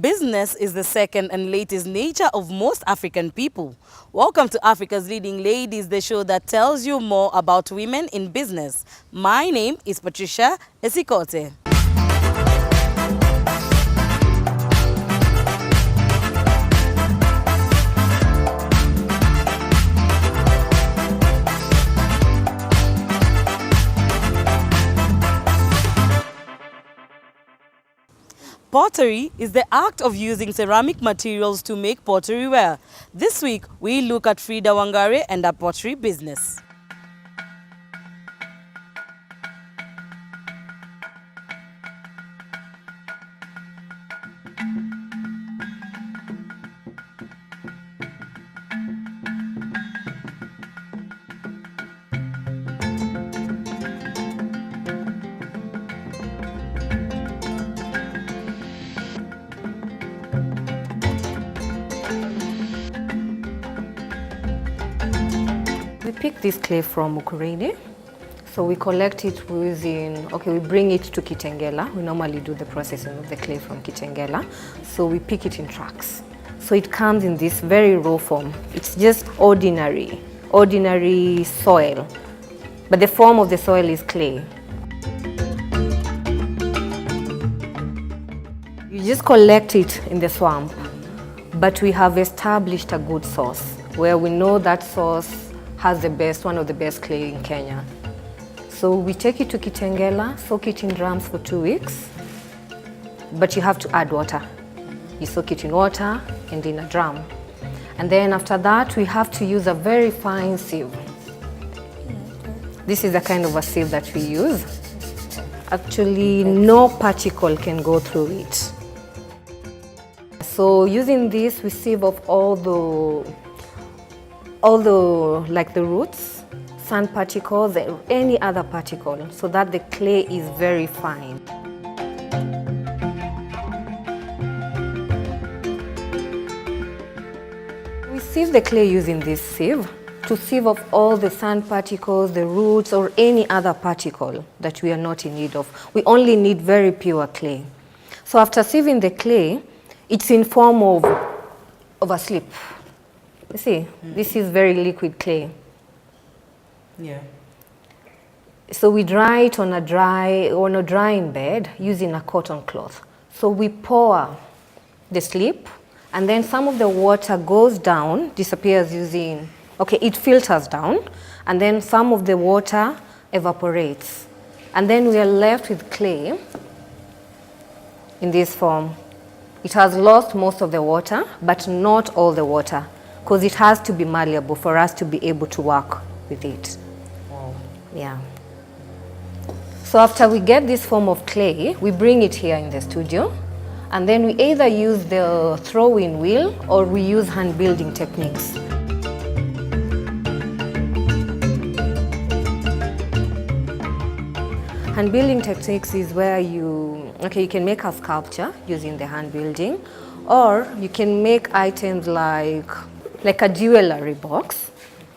Business is the second and latest nature of most African people. Welcome to Africa's Leading Ladies, the show that tells you more about women in business. My name is Patricia Esikote. Pottery is the act of using ceramic materials to make pottery ware. This week, we look at Fridah Wangare and her pottery business. We pick this clay from Ukraine. So we collect it we bring it to Kitengela. We normally do the processing of the clay from Kitengela. So we pick it in trucks. So it comes in this very raw form. It's just ordinary soil. But the form of the soil is clay. You just collect it in the swamp. But we have established a good source where we know that source has one of the best clay in Kenya. So we take it to Kitengela, soak it in drums for 2 weeks, but you have to add water. You soak it in water and in a drum. And then after that, we have to use a very fine sieve. This is the kind of a sieve that we use. Actually, no particle can go through it. So using this, we sieve off all the roots, sand particles, any other particle, so that the clay is very fine. We sieve the clay using this sieve to sieve off all the sand particles, the roots, or any other particle that we are not in need of. We only need very pure clay. So after sieving the clay, it's in form of a slip. You see, this is very liquid clay. Yeah. So we dry it on a drying bed using a cotton cloth. So we pour the slip, and then some of the water goes down, disappears it filters down, and then some of the water evaporates. And then we are left with clay in this form. It has lost most of the water, but not all the water, because it has to be malleable for us to be able to work with it. Wow. Yeah. So after we get this form of clay, we bring it here in the studio, and then we either use the throw-in wheel or we use hand building techniques. Hand building techniques is where you can make a sculpture using the hand building, or you can make items like a jewelry box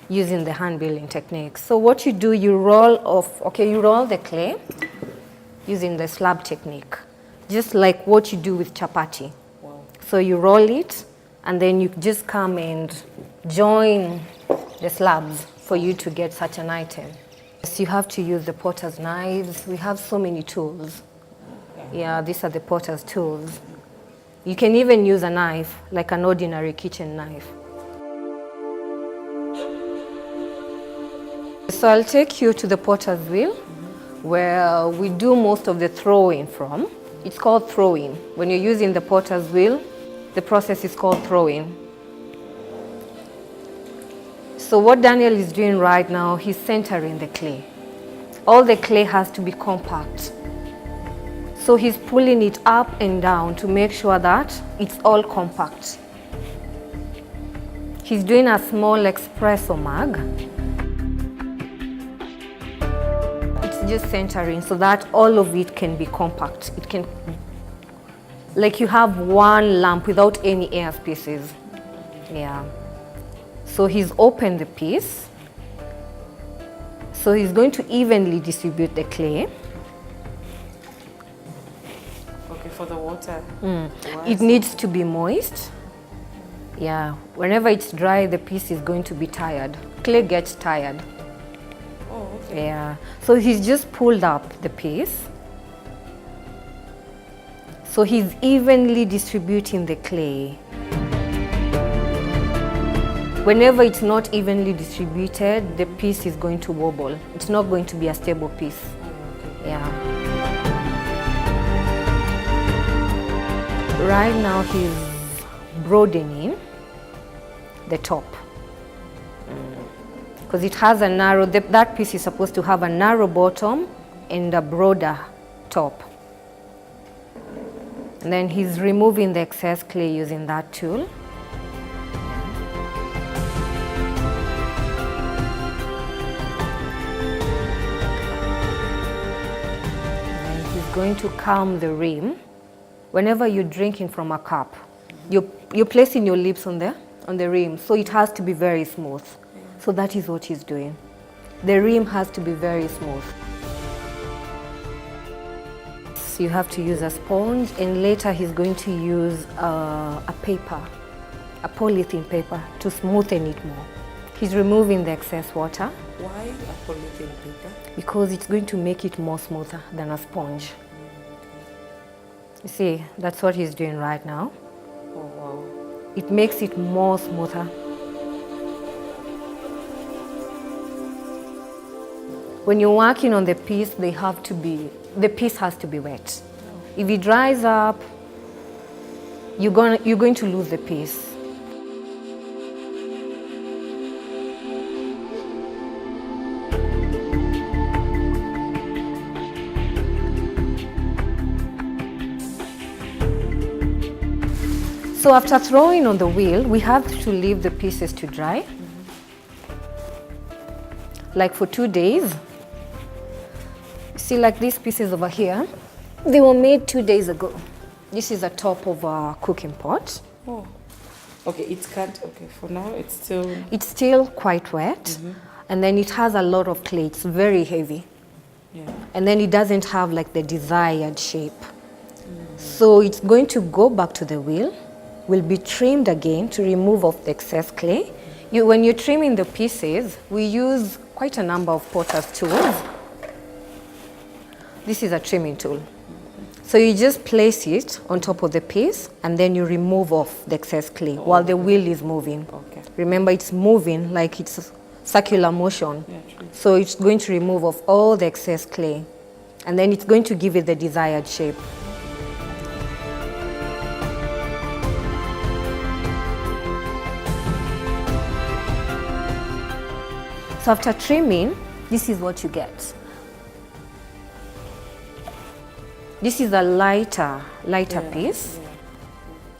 using the hand building techniques. So what you do, you roll the clay using the slab technique, just like what you do with chapati. Wow. So you roll it, and then you just come and join the slabs for you to get such an item. So you have to use the potter's knives. We have so many tools. Yeah, these are the potter's tools. You can even use a knife, like an ordinary kitchen knife. So I'll take you to the potter's wheel, where we do most of the throwing from. It's called throwing. When you're using the potter's wheel, the process is called throwing. So what Daniel is doing right now, he's centering the clay. All the clay has to be compact. So he's pulling it up and down to make sure that it's all compact. He's doing a small espresso mug. Just centering so that all of it can be compact. It can, like you have one lamp without any air spaces. Yeah. So he's opened the piece. So he's going to evenly distribute the clay. for the water. It needs to be moist. Yeah, whenever it's dry, the piece is going to be tired. Clay gets tired. Oh, okay. Yeah, so he's just pulled up the piece. So he's evenly distributing the clay. Whenever it's not evenly distributed, the piece is going to wobble. It's not going to be a stable piece. Okay. Yeah. Right now he's broadening the top. Because it has a narrow, that piece is supposed to have a narrow bottom and a broader top. And then he's removing the excess clay using that tool. And he's going to calm the rim. Whenever you're drinking from a cup, you're placing your lips on the rim, so it has to be very smooth. So that is what he's doing. The rim has to be very smooth. So you have to use a sponge, and later he's going to use a paper, a polythene paper, to smoothen it more. He's removing the excess water. Why a polythene paper? Because it's going to make it more smoother than a sponge. You see, that's what he's doing right now. Oh, wow. It makes it more smoother. When you're working on the piece, the piece has to be wet. If it dries up, you're going to lose the piece. So after throwing on the wheel, we have to leave the pieces to dry. Like for 2 days. See, like these pieces over here, they were made 2 days ago. This is the top of a cooking pot. Oh, okay, it can't, okay, for now it's still... It's still quite wet, and then it has a lot of clay, it's very heavy. Yeah. And then it doesn't have like the desired shape. So it's going to go back to the wheel, will be trimmed again to remove off the excess clay. When you're trimming the pieces, we use quite a number of potter's tools. This is a trimming tool. So you just place it on top of the piece, and then you remove off the excess clay while the wheel is moving. Okay. Remember, it's moving like it's a circular motion. Yeah, true. So it's going to remove off all the excess clay, and then it's going to give it the desired shape. So after trimming, this is what you get. This is a lighter piece. Yeah.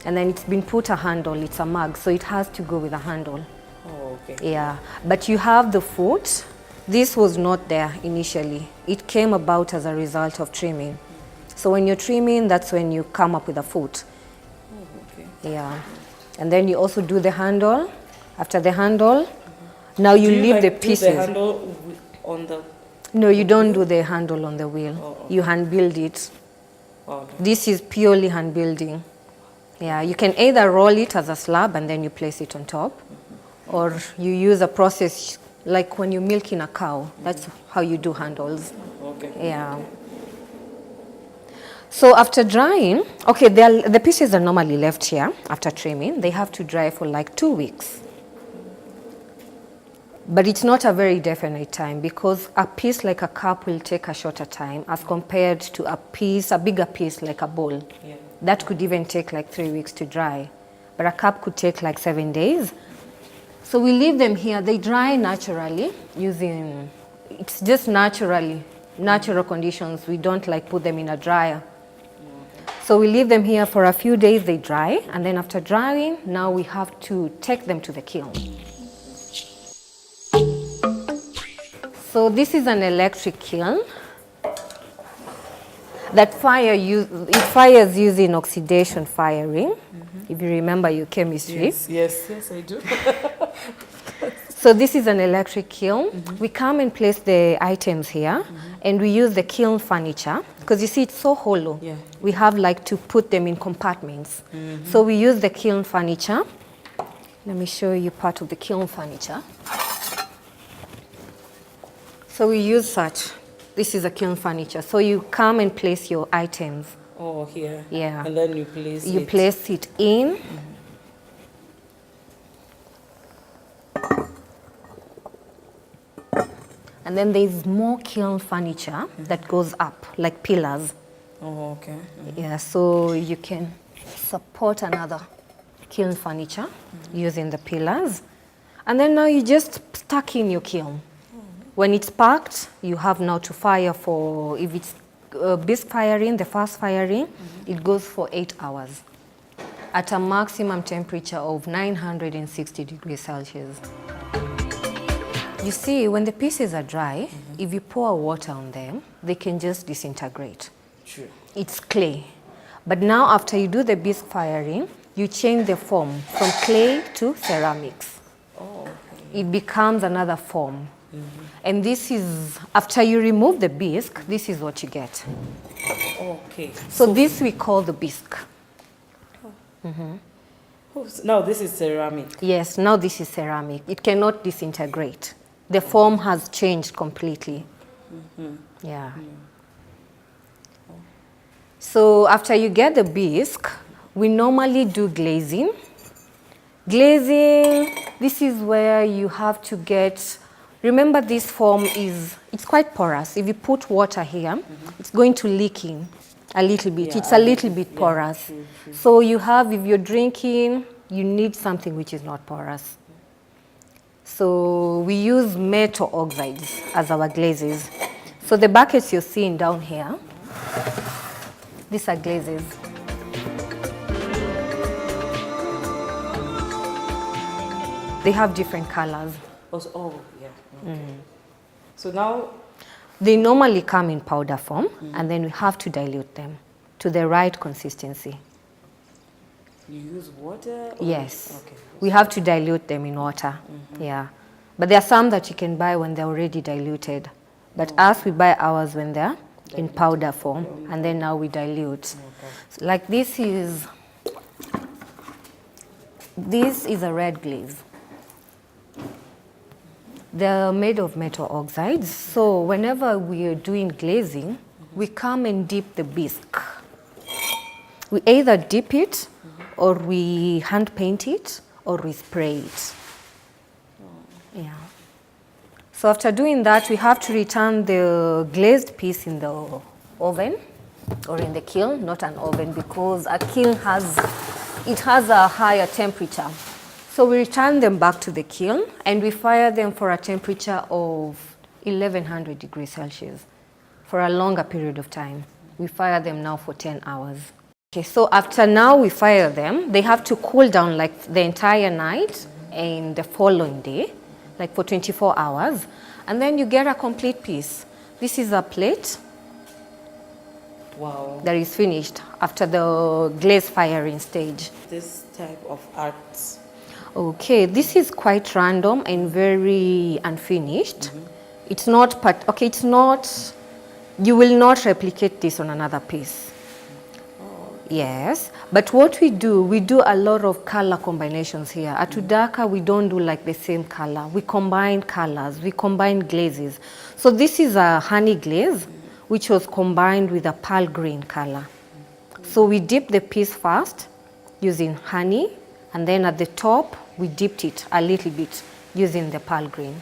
And then it's been put a handle, it's a mug, so it has to go with a handle. Oh, okay. Yeah, but you have the foot. This was not there initially. It came about as a result of trimming. So when you're trimming, that's when you come up with a foot. Oh, okay. Yeah. And then you also do the handle. After the handle, now you leave the pieces. Do the handle on the... No, you don't do the handle on the wheel. Oh, okay. You hand build it. Oh, okay. This is purely hand building. Yeah, you can either roll it as a slab and then you place it on top, or you use a process like when you're milking a cow. That's how you do handles. Okay. Yeah. So after drying, okay, the pieces are normally left here after trimming. They have to dry for like 2 weeks. But it's not a very definite time, because a piece like a cup will take a shorter time as compared to a bigger piece like a bowl. Yeah. That could even take like 3 weeks to dry. But a cup could take like 7 days. So we leave them here. They dry naturally using, it's just natural conditions. We don't like put them in a dryer. So we leave them here for a few days, they dry. And then after drying, now we have to take them to the kiln. So this is an electric kiln that it fires using oxidation firing. If you remember your chemistry. Yes, I do. So this is an electric kiln. We come and place the items here, and we use the kiln furniture because you see it's so hollow. Yeah. We have like to put them in compartments. So we use the kiln furniture. Let me show you part of the kiln furniture. So we use such. This is a kiln furniture. So you come and place your items. Oh, here. Yeah. And then you place You it. place it in. And then there's more kiln furniture that goes up, like pillars. Oh, okay. Yeah, so you can support another kiln furniture using the pillars. And then now you just stuck in your kiln. When it's packed, you have now to fire for, if it's Bisque firing, the fast firing, it goes for 8 hours at a maximum temperature of 960 degrees Celsius. You see, when the pieces are dry, if you pour water on them, they can just disintegrate. True. It's clay. But now after you do the Bisque firing, you change the form from clay to ceramics. Oh, okay. It becomes another form. And this is, after you remove the Bisque, this is what you get. Okay. So this we call the Bisque. Oh, so now this is ceramic. Yes, now this is ceramic. It cannot disintegrate. The form has changed completely. Yeah. So after you get the Bisque, we normally do glazing. Glazing, this is where you have to get, remember this form is, it's quite porous. If you put water here, it's going to leak in a little bit. Yeah, It's a little bit porous. True. So you have, if you're drinking, you need something which is not porous. So we use metal oxides as our glazes. So the buckets you're seeing down here, these are glazes. They have different colors. Also, oh, yeah. Okay. So now, They normally come in powder form, and then we have to dilute them to the right consistency. you use water? Or? Yes. Okay. We have to dilute them in water. Yeah. But there are some that you can buy when they're already diluted. But us, we buy ours when they're in powder form, and then now we dilute. So like this is a red glaze. They're made of metal oxides. So whenever we are doing glazing, we come and dip the Bisque. We either dip it, or we hand paint it, or we spray it. Yeah. So after doing that, we have to return the glazed piece in the oven or in the kiln, not an oven, because a kiln has a higher temperature. So we return them back to the kiln and we fire them for a temperature of 1100 degrees Celsius for a longer period of time. We fire them now for 10 hours. Okay, so after now we fire them, they have to cool down like the entire night and the following day, like for 24 hours, and then you get a complete piece. This is a plate Wow. that is finished after the glaze firing stage. This type of art. Okay, this is quite random and very unfinished. It's not, it's not, you will not replicate this on another piece. Yes, but what we do a lot of color combinations here. At Udaka, we don't do like the same color. We combine colors, we combine glazes. So this is a honey glaze, which was combined with a pearl green color. So we dip the piece first using honey, and then at the top, we dipped it a little bit using the pearl green.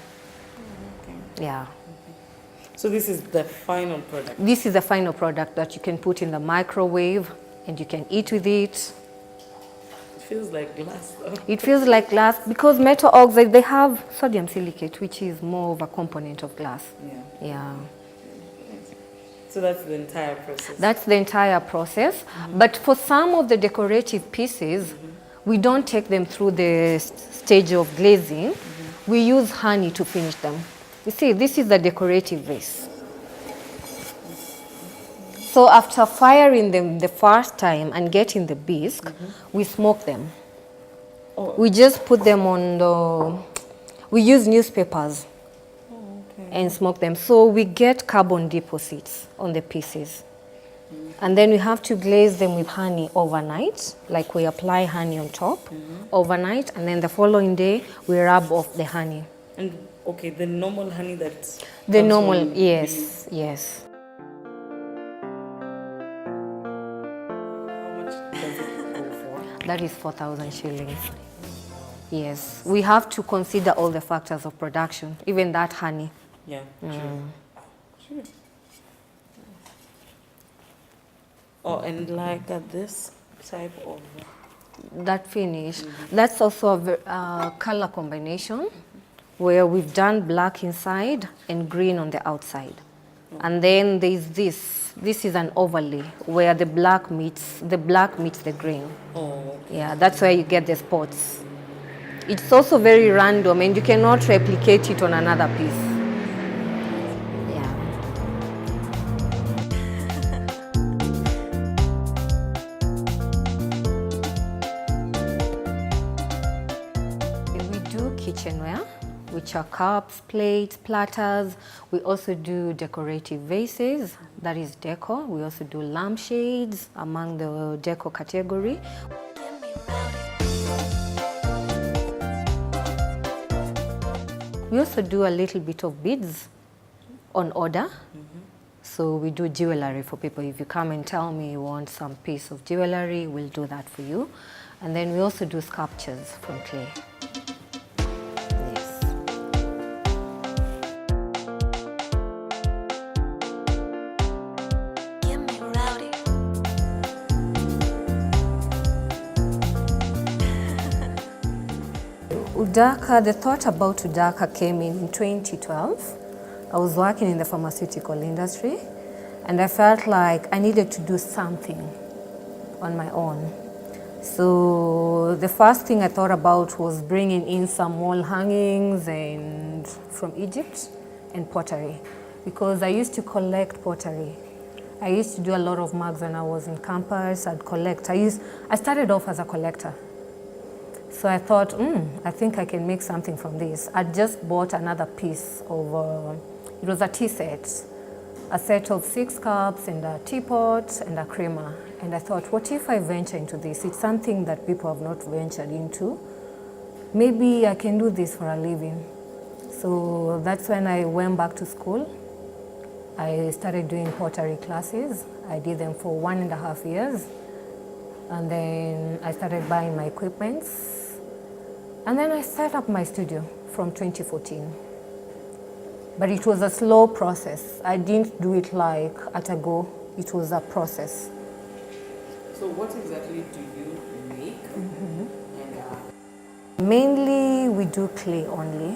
Yeah. So this is the final product. This is the final product that you can put in the microwave and you can eat with it. It feels like glass though. It feels like glass because metal oxide, they have sodium silicate, which is more of a component of glass. Yeah. Yeah. So that's the entire process. That's the entire process. But for some of the decorative pieces, we don't take them through the stage of glazing. We use honey to finish them. You see, this is the decorative vase. So after firing them the first time and getting the bisque, we smoke them. Oh. We just put them on We use newspapers Okay. and smoke them. So we get carbon deposits on the pieces. And then we have to glaze them with honey overnight, like we apply honey on top overnight, and then the following day we rub off the honey. And okay, the normal honey that The comes normal, from yes, yes. How much does it go for? That is 4,000 shillings. Yes, we have to consider all the factors of production, even that honey. Yeah, true. Oh, and like this type of... That finish, that's also a color combination where we've done black inside and green on the outside. And then there's this is an overlay where the black meets the green. Oh, Yeah, that's where you get the spots. It's also very random and you cannot replicate it on another piece. Yeah. We do kitchenware, which are cups, plates, platters. We also do decorative vases, that is decor. We also do lampshades among the decor category. We also do a little bit of beads on order. So we do jewelry for people. If you come and tell me you want some piece of jewelry, we'll do that for you. And then we also do sculptures from clay. Yes. Udaka, the thought about Udaka came in 2012. I was working in the pharmaceutical industry and I felt like I needed to do something on my own. So the first thing I thought about was bringing in some wall hangings and from Egypt and pottery, because I used to collect pottery. I used to do a lot of mugs when I was in campus. I'd collect. I started off as a collector. So I thought, I think I can make something from this. I just bought another piece of, it was a tea set, a set of 6 cups and a teapot and a creamer. And I thought, what if I venture into this? It's something that people have not ventured into. Maybe I can do this for a living. So that's when I went back to school. I started doing pottery classes. I did them for 1.5 years. And then I started buying my equipments. And then I set up my studio from 2014. But it was a slow process. I didn't do it like at a go. It was a process. So what exactly do you make? And, Mainly we do clay only.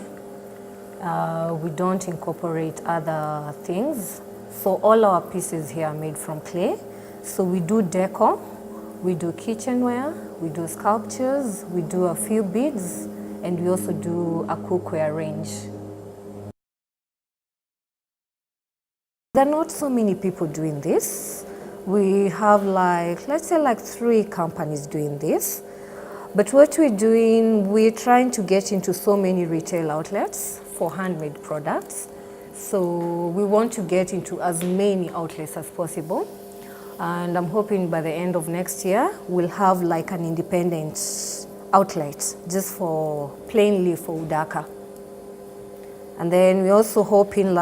We don't incorporate other things. So all our pieces here are made from clay. So we do decor, we do kitchenware, we do sculptures, we do a few beads, and we also do a cookware range. There are not so many people doing this. We have let's say 3 companies doing this. But what we're doing, we're trying to get into so many retail outlets for handmade products. So we want to get into as many outlets as possible. And I'm hoping by the end of next year, we'll have an independent outlet just for plainly for Udaka. And then we're also hoping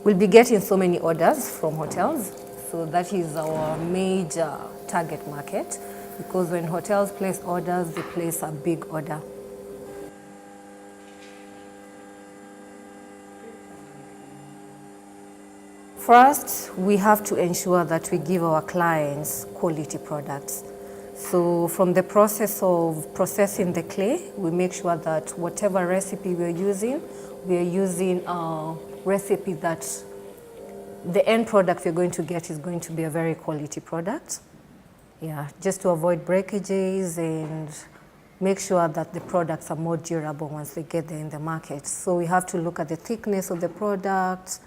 we'll be getting so many orders from hotels. So that is our major target market, because when hotels place orders, they place a big order. First, we have to ensure that we give our clients quality products. So from the process of processing the clay, we make sure that whatever recipe we're using a recipe that the end product we're going to get is going to be a very quality product. Yeah, just to avoid breakages and make sure that the products are more durable once they get there in the market. So we have to look at the thickness of the product,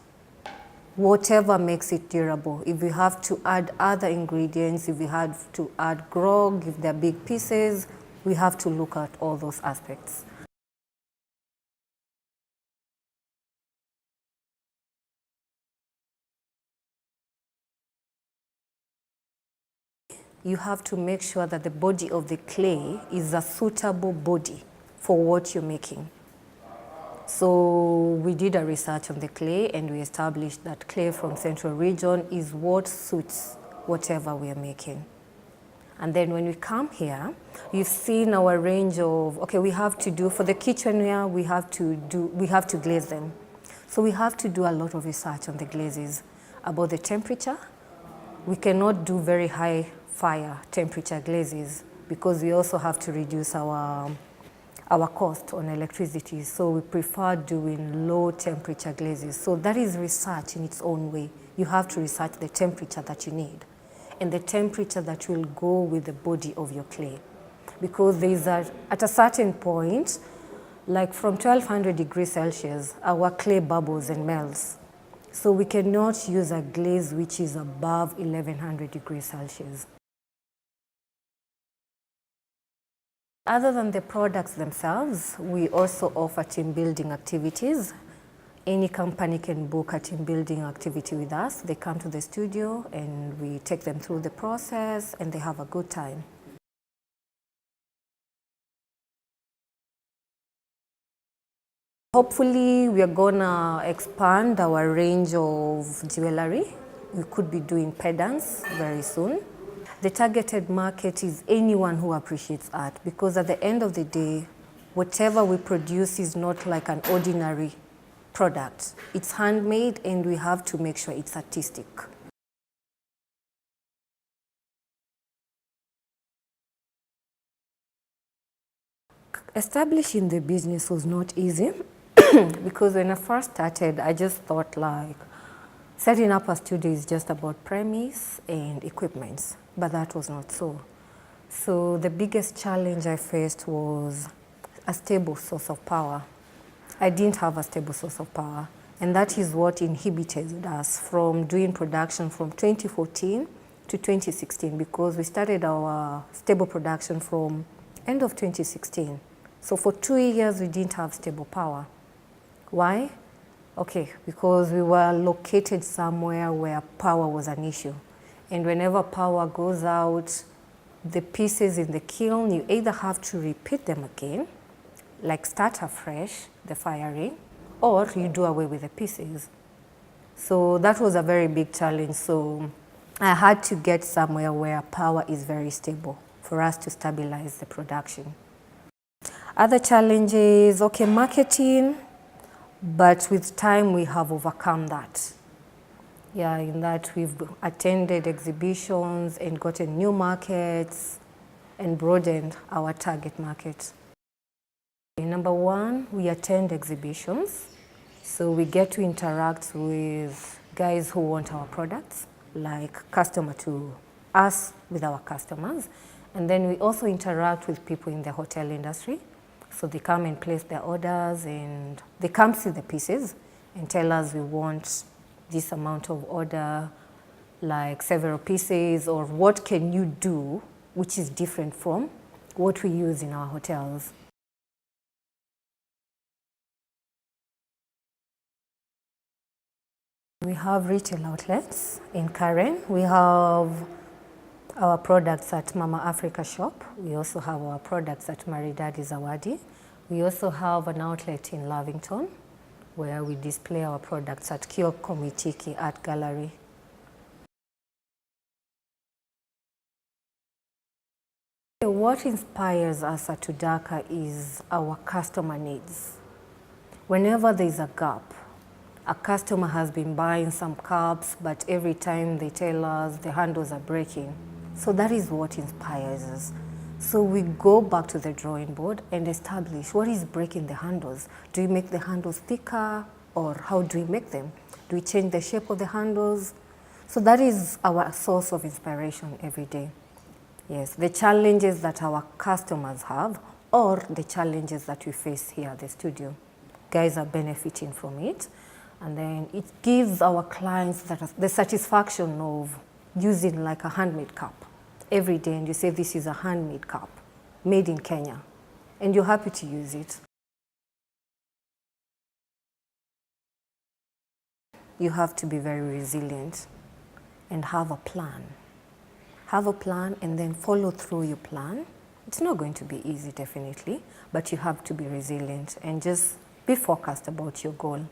whatever makes it durable. If we have to add other ingredients, if we have to add grog, if they're big pieces, we have to look at all those aspects. you have to make sure that the body of the clay is a suitable body for what you're making. So we did a research on the clay and we established that clay from Central Region is what suits whatever we are making. And then when we come here, you've seen our range of, okay, we have to do, for the kitchenware, we have to glaze them. So we have to do a lot of research on the glazes, about the temperature. We cannot do very high fire temperature glazes because we also have to reduce our cost on electricity. So we prefer doing low temperature glazes. So that is research in its own way. You have to research the temperature that you need and the temperature that will go with the body of your clay. Because there is at a certain point, like from 1200 degrees Celsius, our clay bubbles and melts. So we cannot use a glaze which is above 1100 degrees Celsius. Other than the products themselves, we also offer team building activities. Any company can book a team building activity with us. They come to the studio and we take them through the process and they have a good time. Hopefully, we are gonna expand our range of jewelry. We could be doing pendants very soon. The targeted market is anyone who appreciates art because at the end of the day, whatever we produce is not like an ordinary product. It's handmade and we have to make sure it's artistic. Establishing the business was not easy because when I first started, I just thought like setting up a studio is just about premise and equipment, but that was not so. So the biggest challenge I faced was a stable source of power. I didn't have a stable source of power, and that is what inhibited us from doing production from 2014 to 2016 because we started our stable production from end of 2016. So for 2 years, we didn't have stable power. Why? Okay, because we were located somewhere where power was an issue. And whenever power goes out, the pieces in the kiln, you either have to repeat them again, like start afresh, the firing, or you do away with the pieces. So that was a very big challenge. So I had to get somewhere where power is very stable for us to stabilize the production. Other challenges, okay, marketing, but with time we have overcome that. Yeah, in that we've attended exhibitions and gotten new markets and broadened our target market. Number one, we attend exhibitions. So we get to interact with guys who want our products, like customer to us with our customers. And then we also interact with people in the hotel industry. So they come and place their orders and they come see the pieces and tell us we want this amount of order, like several pieces, or what can you do which is different from what we use in our hotels. We have retail outlets in Karen. We have our products at Mama Africa shop. We also have our products at Maridadi Zawadi. We also have an outlet in Lavington where we display our products at Kioko Mitiki Art Gallery. What inspires us at Udaka is our customer needs. Whenever there's a gap, a customer has been buying some cups, but every time they tell us the handles are breaking. So that is what inspires us. So we go back to the drawing board and establish what is breaking the handles. Do we make the handles thicker, or how do we make them? Do we change the shape of the handles? So that is our source of inspiration every day. Yes, the challenges that our customers have or the challenges that we face here at the studio. Guys are benefiting from it, and then it gives our clients the satisfaction of using like a handmade cup every day, and you say this is a handmade cup made in Kenya, and you're happy to use it. You have to be very resilient and have a plan. have a plan and then follow through your plan. It's not going to be easy, definitely, but you have to be resilient and just be focused about your goal.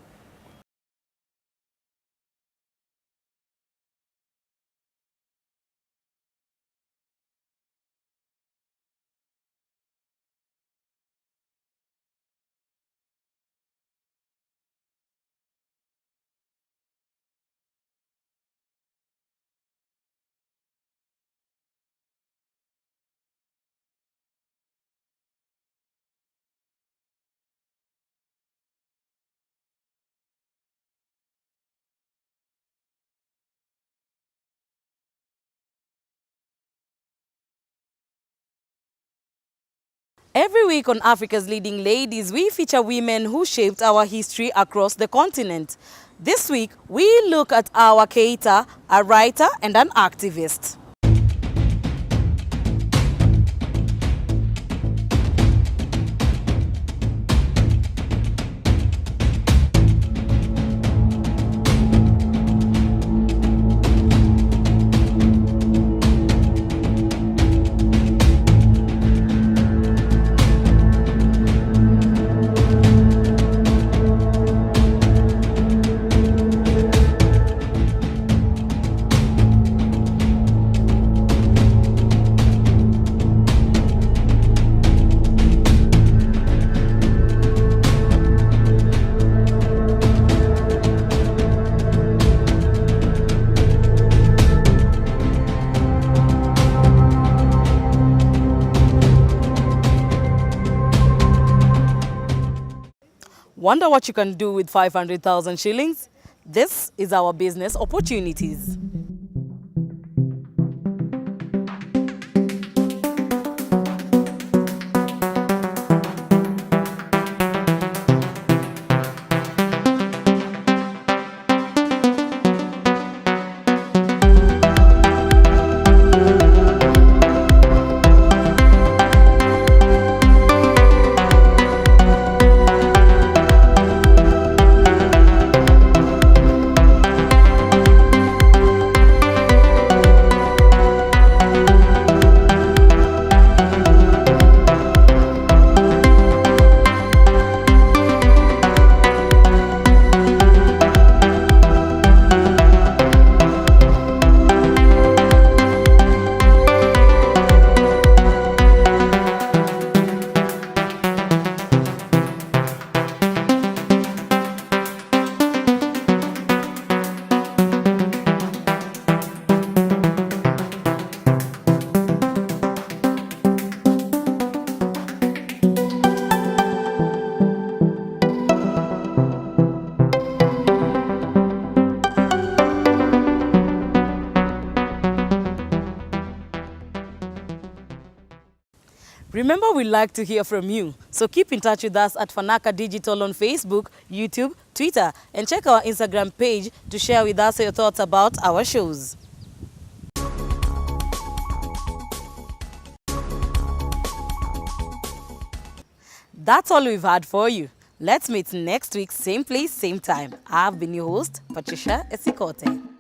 Every week on Africa's Leading Ladies, we feature women who shaped our history across the continent. This week, we look at our Keita, a writer and an activist. Wonder what you can do with 500,000 shillings? This is our business opportunities. Remember, we like to hear from you, so keep in touch with us at Fanaka Digital on Facebook, YouTube, Twitter, and check our Instagram page to share with us your thoughts about our shows. That's all we've had for you. Let's meet next week, same place, same time. I've been your host, Patricia Esikote.